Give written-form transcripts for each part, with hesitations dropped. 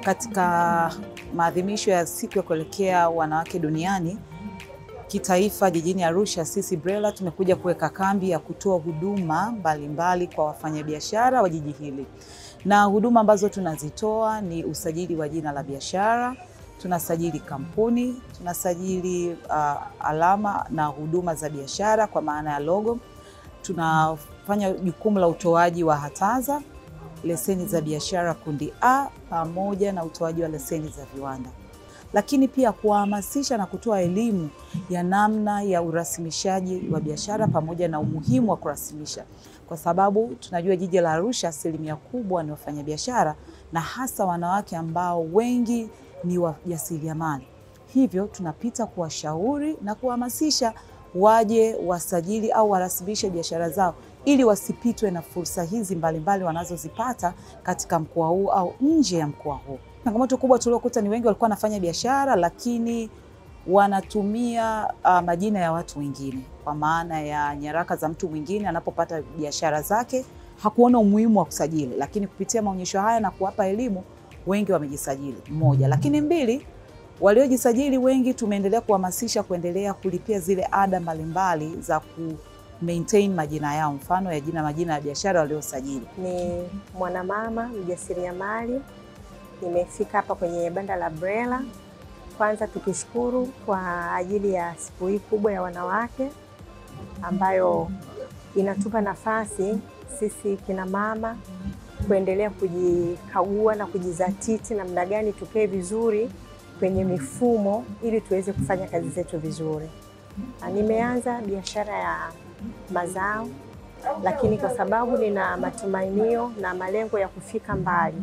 Katika maadhimisho ya siku ya kuelekea wanawake duniani kitaifa jijini Arusha, sisi BRELA tumekuja kuweka kambi ya kutoa huduma mbalimbali kwa wafanyabiashara wa jiji hili. Na huduma ambazo tunazitoa ni usajili wa jina la biashara, tunasajili kampuni, tunasajili alama na huduma za biashara kwa maana ya logo. Tunafanya jukumu la utoaji wa hataza, leseni za biashara kundi A pamoja na utoaji wa leseni za viwanda. Lakini pia kuhamasisha na kutoa elimu ya namna ya urasimishaji wa biashara pamoja na umuhimu wa kurasimisha. Kwa sababu tunajua jiji la Arusha asilimia kubwa ni wafanyabiashara na hasa wanawake ambao wengi ni wajasiriamali. Hivyo tunapita kuwashauri na kuhamasisha waje wasajili au warasimishe biashara zao ili wasipitwe na fursa hizi mbalimbali wanazozipata katika mkoa huu au nje ya mkoa huu. Changamoto kubwa tuliokuta ni wengi walikuwa wanafanya biashara lakini wanatumia majina ya watu wengine, kwa maana ya nyaraka za mtu mwingine. Anapopata biashara zake hakuona umuhimu wa kusajili, lakini kupitia maonyesho haya na kuwapa elimu wengi wamejisajili. Moja, lakini mbili, waliojisajili wengi tumeendelea kuhamasisha kuendelea kulipia zile ada mbalimbali za maintain majina yao, mfano ya majina ya biashara waliosajili. Ni mwanamama mjasiriamali. Nimefika hapa kwenye banda la BRELA. Kwanza tukishukuru kwa ajili ya siku hii kubwa ya wanawake ambayo inatupa nafasi sisi kina mama kuendelea kujikagua na kujizatiti namna gani tukae vizuri kwenye mifumo ili tuweze kufanya kazi zetu vizuri. Nimeanza biashara ya mazao, lakini kwa sababu nina matumainio na malengo ya kufika mbali,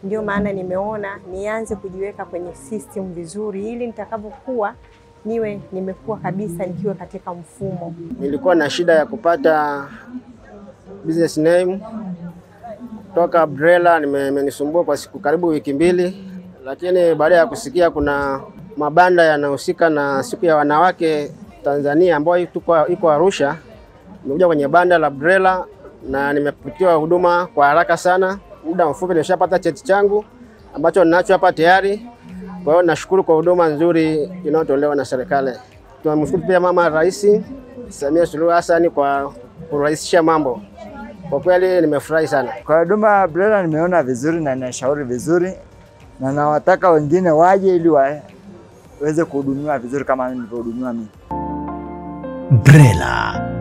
ndio maana nimeona nianze kujiweka kwenye system vizuri ili nitakapokuwa niwe nimekuwa kabisa nikiwa katika mfumo. Nilikuwa na shida ya kupata business name kutoka BRELA, imenisumbua kwa siku karibu wiki mbili, lakini baada ya kusikia kuna mabanda yanahusika na siku ya wanawake Tanzania ambayo iko Arusha, nimekuja kwenye banda la BRELA na nimepatiwa huduma kwa haraka sana. Muda mfupi nimeshapata cheti changu ambacho ninacho hapa tayari. Kwa hiyo nashukuru kwa huduma nzuri inayotolewa na serikali. Tunamshukuru pia Mama Rais Samia Suluhu Hassan kwa kurahisisha mambo. Kwa kweli nimefurahi sana. Kwa huduma ya BRELA nimeona vizuri na ninashauri vizuri, na nawataka wengine waje ili waweze kuhudumiwa vizuri kama nilivyohudumiwa mimi. BRELA.